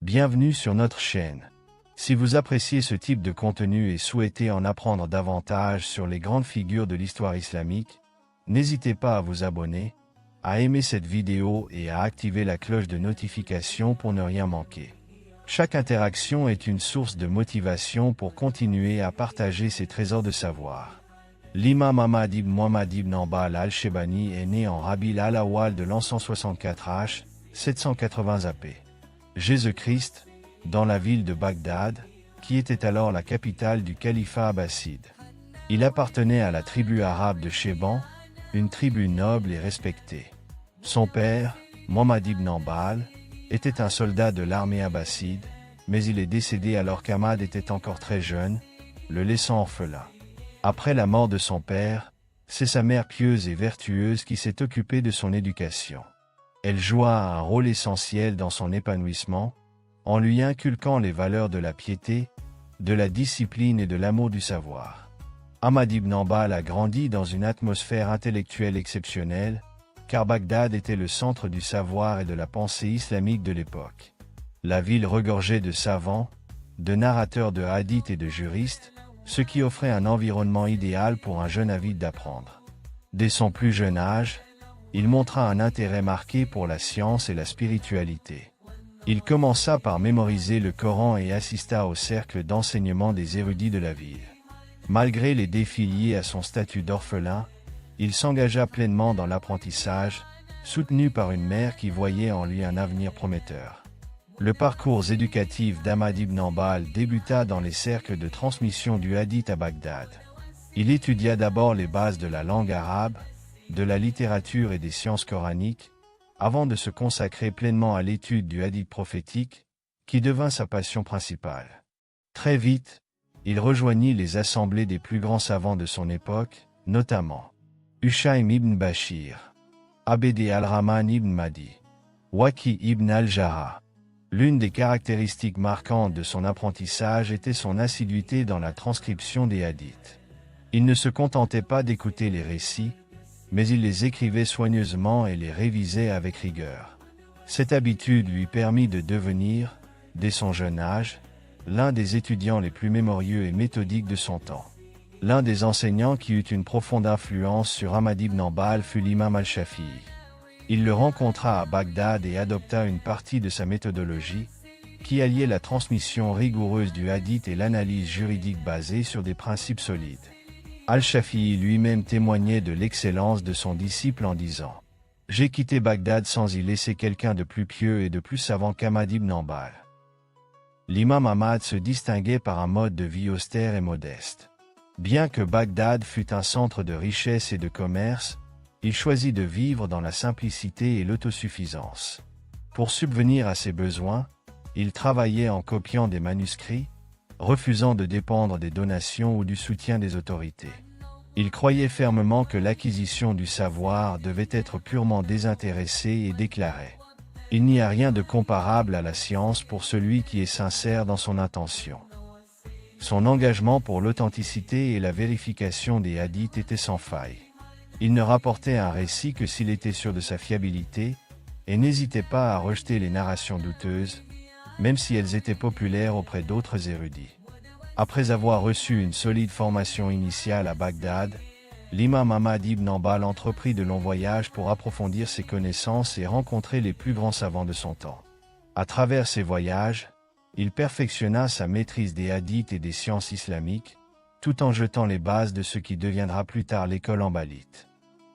Bienvenue sur notre chaîne. Si vous appréciez ce type de contenu et souhaitez en apprendre davantage sur les grandes figures de l'histoire islamique, n'hésitez pas à vous abonner, à aimer cette vidéo et à activer la cloche de notification pour ne rien manquer. Chaque interaction est une source de motivation pour continuer à partager ces trésors de savoir. L'imam Ahmad ibn Muhammad ibn Hanbal al-Shaybani est né en Rabi' al-Awwal de l'an 164 h. 780 AP. Jésus-Christ, dans la ville de Bagdad, qui était alors la capitale du califat abbasside. Il appartenait à la tribu arabe de Shayban, une tribu noble et respectée. Son père, Muhammad ibn Hanbal, était un soldat de l'armée abbasside, mais il est décédé alors qu'Ahmad était encore très jeune, le laissant orphelin. Après la mort de son père, c'est sa mère pieuse et vertueuse qui s'est occupée de son éducation. Elle joua un rôle essentiel dans son épanouissement, en lui inculquant les valeurs de la piété, de la discipline et de l'amour du savoir. Ahmad ibn Hanbal a grandi dans une atmosphère intellectuelle exceptionnelle, car Bagdad était le centre du savoir et de la pensée islamique de l'époque. La ville regorgeait de savants, de narrateurs de hadiths et de juristes, ce qui offrait un environnement idéal pour un jeune avide d'apprendre. Dès son plus jeune âge, il montra un intérêt marqué pour la science et la spiritualité. Il commença par mémoriser le Coran et assista au cercle d'enseignement des érudits de la ville. Malgré les défis liés à son statut d'orphelin, il s'engagea pleinement dans l'apprentissage, soutenu par une mère qui voyait en lui un avenir prometteur. Le parcours éducatif d'Ahmad ibn Hanbal débuta dans les cercles de transmission du hadith à Bagdad. Il étudia d'abord les bases de la langue arabe, de la littérature et des sciences coraniques, avant de se consacrer pleinement à l'étude du hadith prophétique, qui devint sa passion principale. Très vite, il rejoignit les assemblées des plus grands savants de son époque, notamment Hushaym ibn Bashir, Abd al-Rahman ibn Mahdi, Waki ibn al-Jarrah. L'une des caractéristiques marquantes de son apprentissage était son assiduité dans la transcription des hadiths. Il ne se contentait pas d'écouter les récits, mais il les écrivait soigneusement et les révisait avec rigueur. Cette habitude lui permit de devenir, dès son jeune âge, l'un des étudiants les plus mémorieux et méthodiques de son temps. L'un des enseignants qui eut une profonde influence sur Ahmad ibn Hanbal fut l'imam al-Shafi'i. Il le rencontra à Bagdad et adopta une partie de sa méthodologie, qui alliait la transmission rigoureuse du hadith et l'analyse juridique basée sur des principes solides. Al-Shafi'i lui-même témoignait de l'excellence de son disciple en disant « J'ai quitté Bagdad sans y laisser quelqu'un de plus pieux et de plus savant qu'Ahmad ibn Hanbal ». L'imam Ahmad se distinguait par un mode de vie austère et modeste. Bien que Bagdad fût un centre de richesse et de commerce, il choisit de vivre dans la simplicité et l'autosuffisance. Pour subvenir à ses besoins, il travaillait en copiant des manuscrits, refusant de dépendre des donations ou du soutien des autorités. Il croyait fermement que l'acquisition du savoir devait être purement désintéressée et déclarait « Il n'y a rien de comparable à la science pour celui qui est sincère dans son intention ». Son engagement pour l'authenticité et la vérification des hadiths était sans faille. Il ne rapportait un récit que s'il était sûr de sa fiabilité, et n'hésitait pas à rejeter les narrations douteuses, même si elles étaient populaires auprès d'autres érudits. Après avoir reçu une solide formation initiale à Bagdad, l'imam Ahmad ibn Hanbal entreprit de longs voyages pour approfondir ses connaissances et rencontrer les plus grands savants de son temps. À travers ces voyages, il perfectionna sa maîtrise des hadiths et des sciences islamiques, tout en jetant les bases de ce qui deviendra plus tard l'école hanbalite.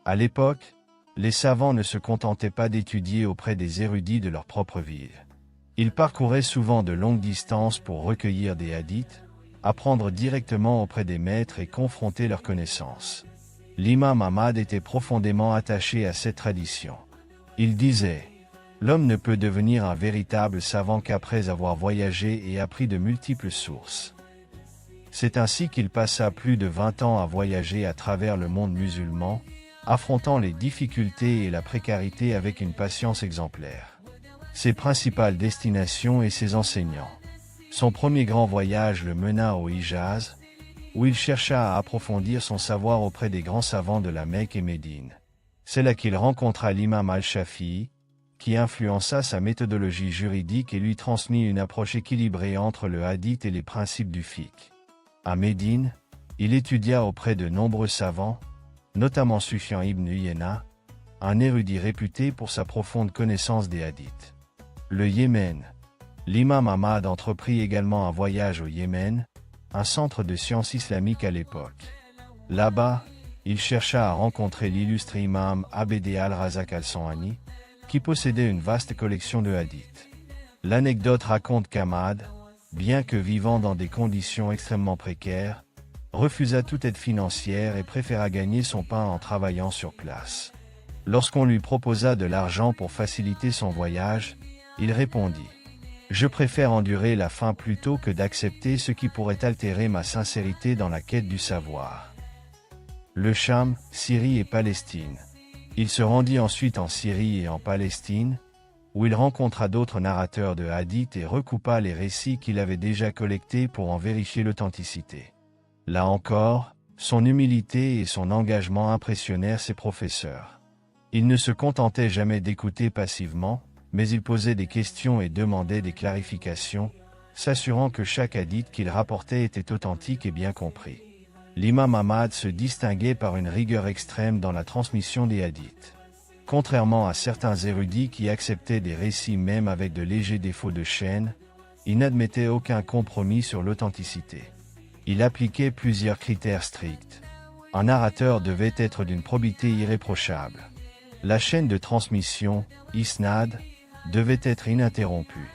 À l'époque, les savants ne se contentaient pas d'étudier auprès des érudits de leur propre ville. Ils parcouraient souvent de longues distances pour recueillir des hadiths, apprendre directement auprès des maîtres et confronter leurs connaissances. L'imam Ahmad était profondément attaché à cette tradition. Il disait « L'homme ne peut devenir un véritable savant qu'après avoir voyagé et appris de multiples sources ». C'est ainsi qu'il passa plus de 20 ans à voyager à travers le monde musulman, affrontant les difficultés et la précarité avec une patience exemplaire. Ses principales destinations et ses enseignants. Son premier grand voyage le mena au Hijaz, où il chercha à approfondir son savoir auprès des grands savants de la Mecque et Médine. C'est là qu'il rencontra l'imam al-Shafi'i, qui influença sa méthodologie juridique et lui transmit une approche équilibrée entre le hadith et les principes du fiqh. À Médine, il étudia auprès de nombreux savants, notamment Sufyan ibn Uyayna, un érudit réputé pour sa profonde connaissance des hadiths. Le Yémen. L'imam Ahmad entreprit également un voyage au Yémen, un centre de sciences islamiques à l'époque. Là-bas, il chercha à rencontrer l'illustre imam Abd al-Razak al-San'ani, qui possédait une vaste collection de hadiths. L'anecdote raconte qu'Ahmad, bien que vivant dans des conditions extrêmement précaires, refusa toute aide financière et préféra gagner son pain en travaillant sur place. Lorsqu'on lui proposa de l'argent pour faciliter son voyage, il répondit « Je préfère endurer la faim plutôt que d'accepter ce qui pourrait altérer ma sincérité dans la quête du savoir. » Le Cham, Syrie et Palestine. Il se rendit ensuite en Syrie et en Palestine, où il rencontra d'autres narrateurs de hadith et recoupa les récits qu'il avait déjà collectés pour en vérifier l'authenticité. Là encore, son humilité et son engagement impressionnèrent ses professeurs. Il ne se contentait jamais d'écouter passivement, mais il posait des questions et demandait des clarifications, s'assurant que chaque hadith qu'il rapportait était authentique et bien compris. L'imam Ahmad se distinguait par une rigueur extrême dans la transmission des hadiths. Contrairement à certains érudits qui acceptaient des récits même avec de légers défauts de chaîne, il n'admettait aucun compromis sur l'authenticité. Il appliquait plusieurs critères stricts. Un narrateur devait être d'une probité irréprochable. La chaîne de transmission, isnad, devait être ininterrompue.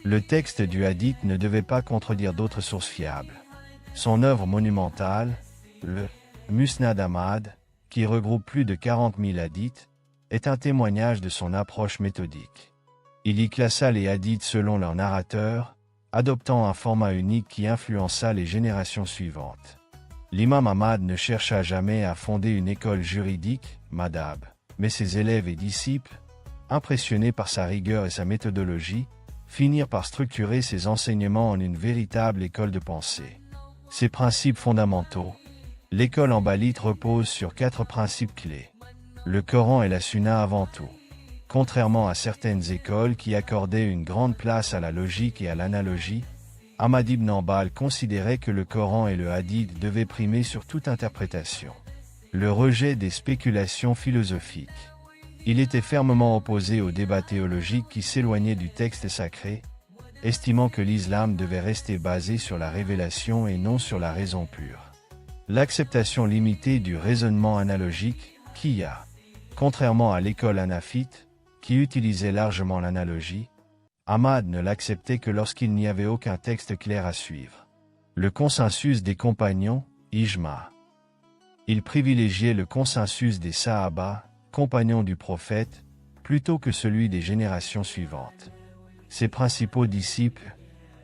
Le texte du hadith ne devait pas contredire d'autres sources fiables. Son œuvre monumentale, le Musnad Ahmad, qui regroupe plus de 40 000 hadiths, est un témoignage de son approche méthodique. Il y classa les hadiths selon leur narrateur, adoptant un format unique qui influença les générations suivantes. L'imam Ahmad ne chercha jamais à fonder une école juridique, madhab, mais ses élèves et disciples, impressionnés par sa rigueur et sa méthodologie, finirent par structurer ses enseignements en une véritable école de pensée. Ses principes fondamentaux. L'école hanbalite repose sur 4 principes clés. Le Coran et la Sunna avant tout. Contrairement à certaines écoles qui accordaient une grande place à la logique et à l'analogie, Ahmad ibn Hanbal considérait que le Coran et le Hadith devaient primer sur toute interprétation. Le rejet des spéculations philosophiques. Il était fermement opposé au débat théologique qui s'éloignait du texte sacré, estimant que l'islam devait rester basé sur la révélation et non sur la raison pure. L'acceptation limitée du raisonnement analogique, Qiyya. Contrairement à l'école hanafite, qui utilisait largement l'analogie, Ahmad ne l'acceptait que lorsqu'il n'y avait aucun texte clair à suivre. Le consensus des compagnons, Ijma. Il privilégiait le consensus des Sahaba, compagnons du prophète, plutôt que celui des générations suivantes. Ses principaux disciples,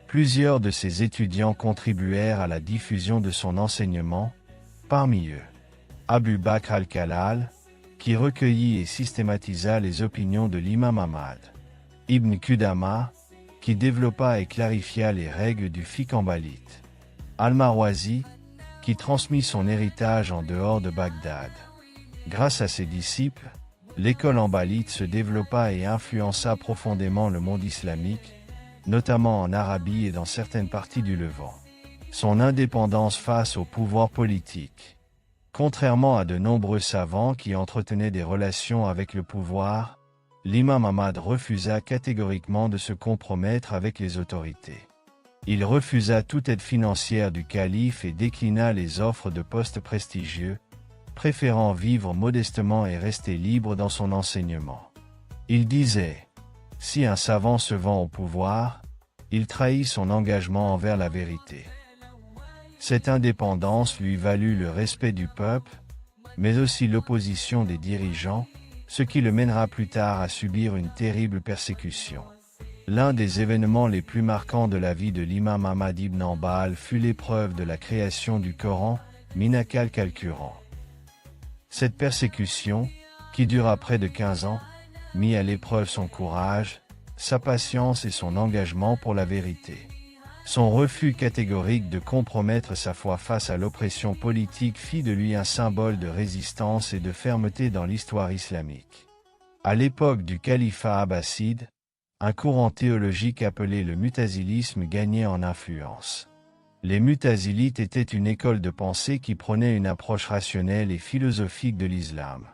plusieurs de ses étudiants contribuèrent à la diffusion de son enseignement, parmi eux, Abu Bakr al-Kalal, qui recueillit et systématisa les opinions de l'imam Ahmad, Ibn Qudama, qui développa et clarifia les règles du fiqh hanbalite, Al-Marwazi, qui transmit son héritage en dehors de Bagdad. Grâce à ses disciples, l'école hanbalite se développa et influença profondément le monde islamique, notamment en Arabie et dans certaines parties du Levant. Son indépendance face au pouvoir politique. Contrairement à de nombreux savants qui entretenaient des relations avec le pouvoir, l'imam Ahmad refusa catégoriquement de se compromettre avec les autorités. Il refusa toute aide financière du calife et déclina les offres de postes prestigieux, préférant vivre modestement et rester libre dans son enseignement. Il disait, « Si un savant se vend au pouvoir, il trahit son engagement envers la vérité. » Cette indépendance lui valut le respect du peuple, mais aussi l'opposition des dirigeants, ce qui le mènera plus tard à subir une terrible persécution. L'un des événements les plus marquants de la vie de l'imam Ahmad ibn Hanbal fut l'épreuve de la création du Coran, Minhaj al-Quran. Cette persécution, qui dura près de 15 ans, mit à l'épreuve son courage, sa patience et son engagement pour la vérité. Son refus catégorique de compromettre sa foi face à l'oppression politique fit de lui un symbole de résistance et de fermeté dans l'histoire islamique. À l'époque du califat abbasside, un courant théologique appelé le mutazilisme gagnait en influence. Les mutazilites étaient une école de pensée qui prônait une approche rationnelle et philosophique de l'islam.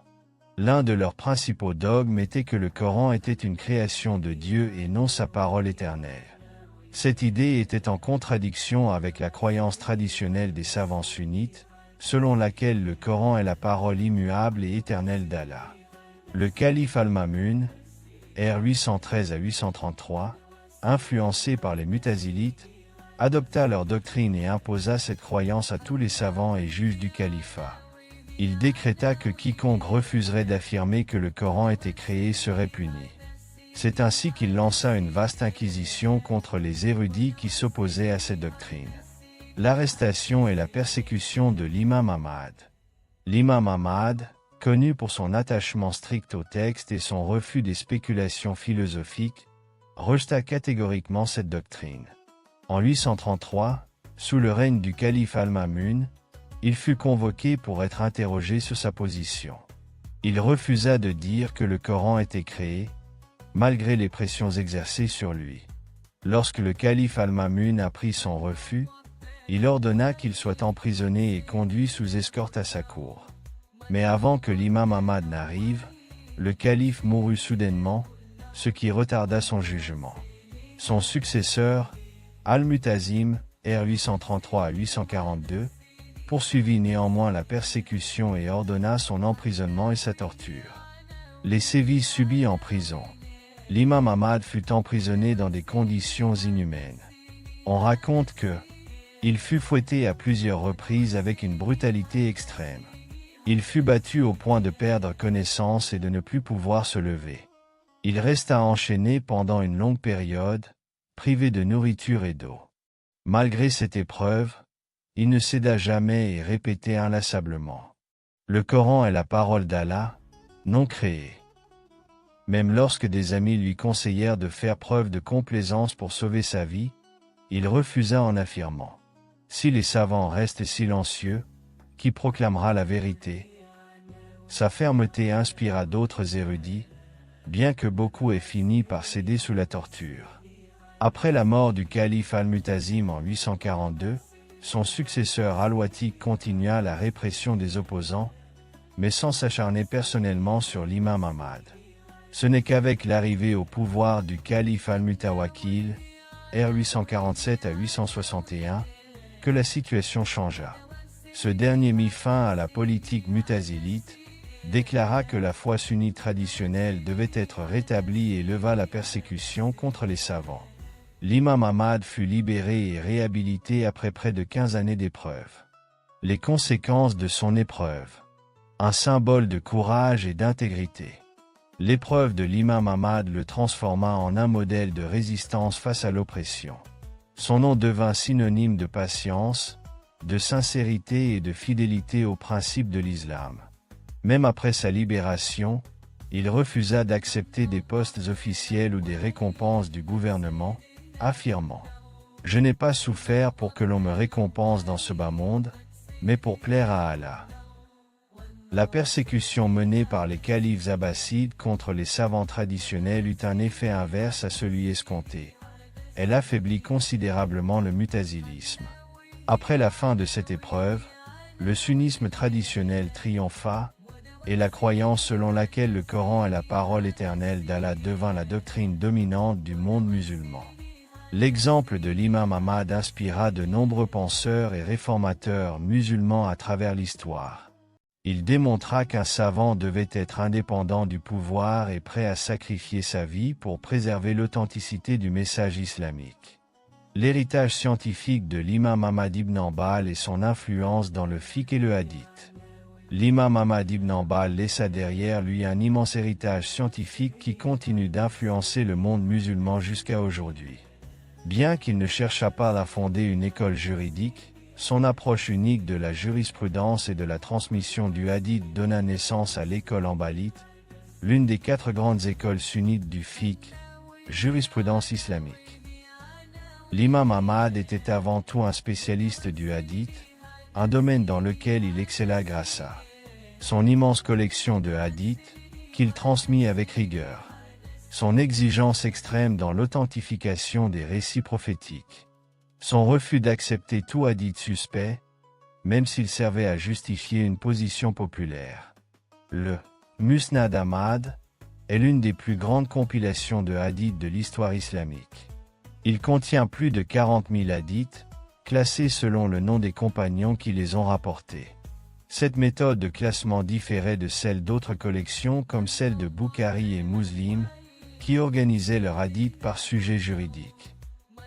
L'un de leurs principaux dogmes était que le Coran était une création de Dieu et non sa parole éternelle. Cette idée était en contradiction avec la croyance traditionnelle des savants sunnites, selon laquelle le Coran est la parole immuable et éternelle d'Allah. Le calife Al-Mamun, r. 813 à 833, influencé par les mutazilites, adopta leur doctrine et imposa cette croyance à tous les savants et juges du califat. Il décréta que quiconque refuserait d'affirmer que le Coran était créé serait puni. C'est ainsi qu'il lança une vaste inquisition contre les érudits qui s'opposaient à cette doctrine. L'arrestation et la persécution de l'imam Ahmad. L'imam Ahmad, connu pour son attachement strict au texte et son refus des spéculations philosophiques, rejeta catégoriquement cette doctrine. En 833, sous le règne du calife Al-Mamun, il fut convoqué pour être interrogé sur sa position. Il refusa de dire que le Coran était créé, malgré les pressions exercées sur lui. Lorsque le calife Al-Mamun apprit son refus, il ordonna qu'il soit emprisonné et conduit sous escorte à sa cour. Mais avant que l'imam Ahmad n'arrive, le calife mourut soudainement, ce qui retarda son jugement. Son successeur, Al-Mutazim, r. 833 à 842, poursuivit néanmoins la persécution et ordonna son emprisonnement et sa torture. Les sévices subis en prison. L'imam Ahmad fut emprisonné dans des conditions inhumaines. On raconte que il fut fouetté à plusieurs reprises avec une brutalité extrême. Il fut battu au point de perdre connaissance et de ne plus pouvoir se lever. Il resta enchaîné pendant une longue période, privé de nourriture et d'eau. Malgré cette épreuve, il ne céda jamais et répétait inlassablement: le Coran est la parole d'Allah, non créée. Même lorsque des amis lui conseillèrent de faire preuve de complaisance pour sauver sa vie, il refusa en affirmant: si les savants restent silencieux, qui proclamera la vérité? Sa fermeté inspira d'autres érudits, bien que beaucoup aient fini par céder sous la torture. Après la mort du calife Al-Mutazim en 842, son successeur Al-Watiq continua la répression des opposants, mais sans s'acharner personnellement sur l'imam Ahmad. Ce n'est qu'avec l'arrivée au pouvoir du calife Al-Mutawakkil, r. 847 à 861, que la situation changea. Ce dernier mit fin à la politique mutazilite, déclara que la foi sunnite traditionnelle devait être rétablie et leva la persécution contre les savants. L'imam Ahmad fut libéré et réhabilité après près de 15 années d'épreuve. Les conséquences de son épreuve. Un symbole de courage et d'intégrité. L'épreuve de l'imam Ahmad le transforma en un modèle de résistance face à l'oppression. Son nom devint synonyme de patience, de sincérité et de fidélité aux principes de l'islam. Même après sa libération, il refusa d'accepter des postes officiels ou des récompenses du gouvernement, affirmant: je n'ai pas souffert pour que l'on me récompense dans ce bas monde, mais pour plaire à Allah. La persécution menée par les califes abbassides contre les savants traditionnels eut un effet inverse à celui escompté. Elle affaiblit considérablement le mutazilisme. Après la fin de cette épreuve, le sunnisme traditionnel triompha, et la croyance selon laquelle le Coran est la parole éternelle d'Allah devint la doctrine dominante du monde musulman. L'exemple de l'imam Ahmad inspira de nombreux penseurs et réformateurs musulmans à travers l'histoire. Il démontra qu'un savant devait être indépendant du pouvoir et prêt à sacrifier sa vie pour préserver l'authenticité du message islamique. L'héritage scientifique de l'imam Ahmad ibn Hanbal et son influence dans le fiqh et le hadith. L'imam Ahmad ibn Hanbal laissa derrière lui un immense héritage scientifique qui continue d'influencer le monde musulman jusqu'à aujourd'hui. Bien qu'il ne cherchât pas à fonder une école juridique, son approche unique de la jurisprudence et de la transmission du hadith donna naissance à l'école hanbalite, l'une des 4 grandes écoles sunnites du fiqh, jurisprudence islamique. L'imam Ahmad était avant tout un spécialiste du hadith, un domaine dans lequel il excella grâce à son immense collection de hadiths, qu'il transmit avec rigueur. Son exigence extrême dans l'authentification des récits prophétiques. Son refus d'accepter tout hadith suspect, même s'il servait à justifier une position populaire. Le Musnad Ahmad est l'une des plus grandes compilations de hadiths de l'histoire islamique. Il contient plus de 40 000 hadiths, classés selon le nom des compagnons qui les ont rapportés. Cette méthode de classement différait de celle d'autres collections comme celle de Bukhari et Muslim, qui organisaient leurs hadiths par sujet juridique.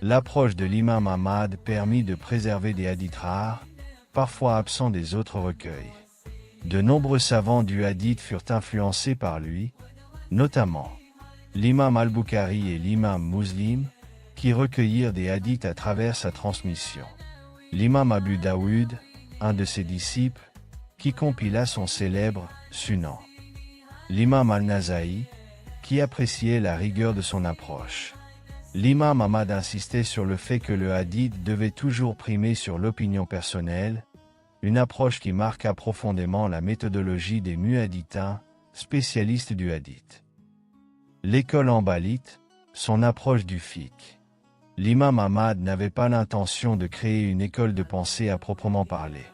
L'approche de l'imam Ahmad permit de préserver des hadiths rares, parfois absents des autres recueils. De nombreux savants du hadith furent influencés par lui, notamment l'imam al-Bukhari et l'imam Muslim, qui recueillirent des hadiths à travers sa transmission. L'imam Abu Daoud, un de ses disciples, qui compila son célèbre Sunan. L'imam al-Nasa'i, qui appréciait la rigueur de son approche. L'imam Ahmad insistait sur le fait que le hadith devait toujours primer sur l'opinion personnelle, une approche qui marqua profondément la méthodologie des muhadditins, spécialistes du hadith. L'école hanbalite, son approche du fiqh. L'imam Ahmad n'avait pas l'intention de créer une école de pensée à proprement parler.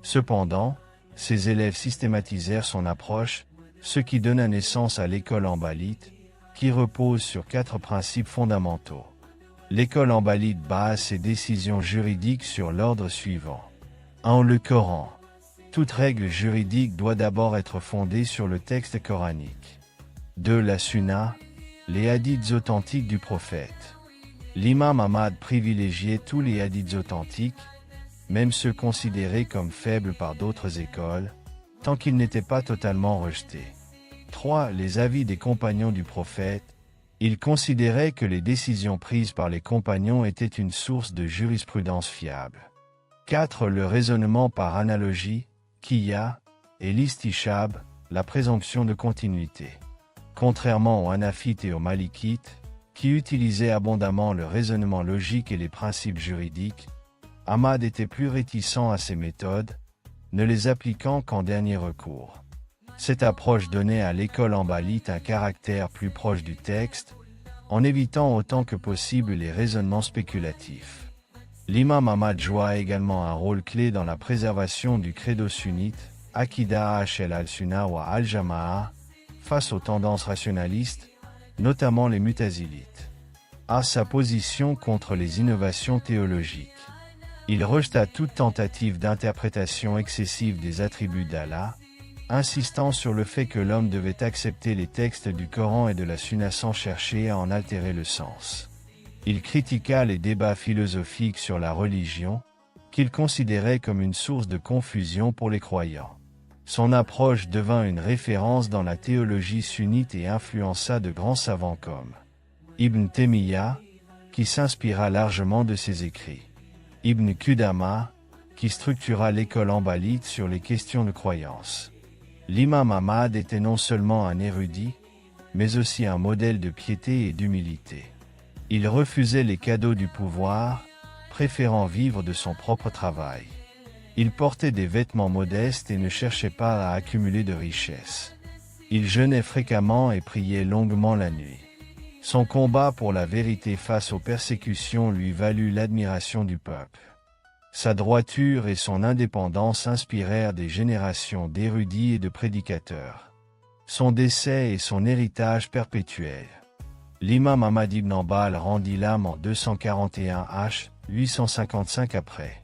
Cependant, ses élèves systématisèrent son approche, ce qui donna naissance à l'école hanbalite, qui repose sur 4 principes fondamentaux. L'école hanbalite base ses décisions juridiques sur l'ordre suivant. 1. Le Coran. Toute règle juridique doit d'abord être fondée sur le texte coranique. 2. La Sunna, les hadiths authentiques du prophète. L'imam Ahmad privilégiait tous les hadiths authentiques, même ceux considérés comme faibles par d'autres écoles, tant qu'ils n'étaient pas totalement rejetés. 3. Les avis des compagnons du prophète. Il considérait que les décisions prises par les compagnons étaient une source de jurisprudence fiable. 4. Le raisonnement par analogie, qiyas, et l'istishab, la présomption de continuité. Contrairement aux hanafites et aux malikites, qui utilisaient abondamment le raisonnement logique et les principes juridiques, Ahmad était plus réticent à ces méthodes, ne les appliquant qu'en dernier recours. Cette approche donnait à l'école hanbalite un caractère plus proche du texte, en évitant autant que possible les raisonnements spéculatifs. L'imam Ahmad joua également un rôle clé dans la préservation du credo sunnite, Aqidah al-Sunnah wa al-Jama'a, face aux tendances rationalistes, notamment les mutazilites. À sa position contre les innovations théologiques. Il rejeta toute tentative d'interprétation excessive des attributs d'Allah, insistant sur le fait que l'homme devait accepter les textes du Coran et de la Sunna sans chercher à en altérer le sens. Il critiqua les débats philosophiques sur la religion, qu'il considérait comme une source de confusion pour les croyants. Son approche devint une référence dans la théologie sunnite et influença de grands savants comme Ibn Taymiyyah, qui s'inspira largement de ses écrits. Ibn Qudama, qui structura l'école hanbalite sur les questions de croyance. L'imam Ahmad était non seulement un érudit, mais aussi un modèle de piété et d'humilité. Il refusait les cadeaux du pouvoir, préférant vivre de son propre travail. Il portait des vêtements modestes et ne cherchait pas à accumuler de richesses. Il jeûnait fréquemment et priait longuement la nuit. Son combat pour la vérité face aux persécutions lui valut l'admiration du peuple. Sa droiture et son indépendance inspirèrent des générations d'érudits et de prédicateurs. Son décès et son héritage perpétuel. L'imam Ahmad ibn Hanbal rendit l'âme en 241 h. 855 après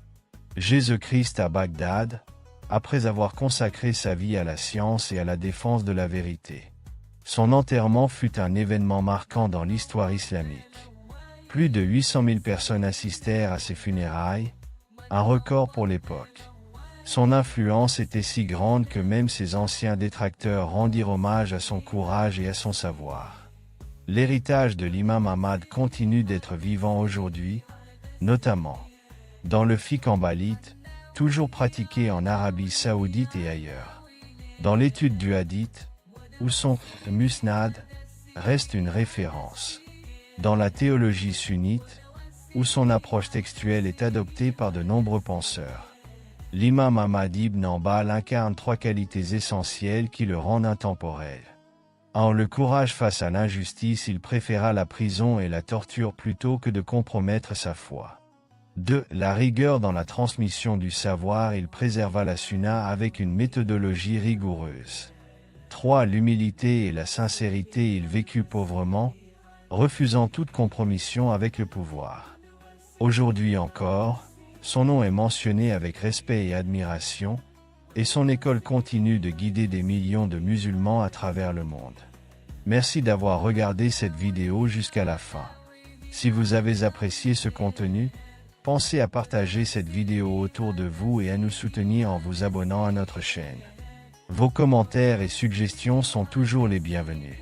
Jésus-Christ à Bagdad, après avoir consacré sa vie à la science et à la défense de la vérité. Son enterrement fut un événement marquant dans l'histoire islamique. Plus de 800 000 personnes assistèrent à ses funérailles, un record pour l'époque. Son influence était si grande que même ses anciens détracteurs rendirent hommage à son courage et à son savoir. L'héritage de l'imam Ahmad continue d'être vivant aujourd'hui, notamment dans le fiqh hanbalite, toujours pratiqué en Arabie saoudite et ailleurs. Dans l'étude du hadith, où son musnad reste une référence. Dans la théologie sunnite, où son approche textuelle est adoptée par de nombreux penseurs. L'imam Ahmad ibn Hanbal incarne 3 qualités essentielles qui le rendent intemporel. En le courage face à l'injustice, il préféra la prison et la torture plutôt que de compromettre sa foi. 2. La rigueur dans la transmission du savoir, il préserva la sunna avec une méthodologie rigoureuse. 3. L'humilité et la sincérité, il vécut pauvrement, refusant toute compromission avec le pouvoir. Aujourd'hui encore, son nom est mentionné avec respect et admiration, et son école continue de guider des millions de musulmans à travers le monde. Merci d'avoir regardé cette vidéo jusqu'à la fin. Si vous avez apprécié ce contenu, pensez à partager cette vidéo autour de vous et à nous soutenir en vous abonnant à notre chaîne. Vos commentaires et suggestions sont toujours les bienvenus.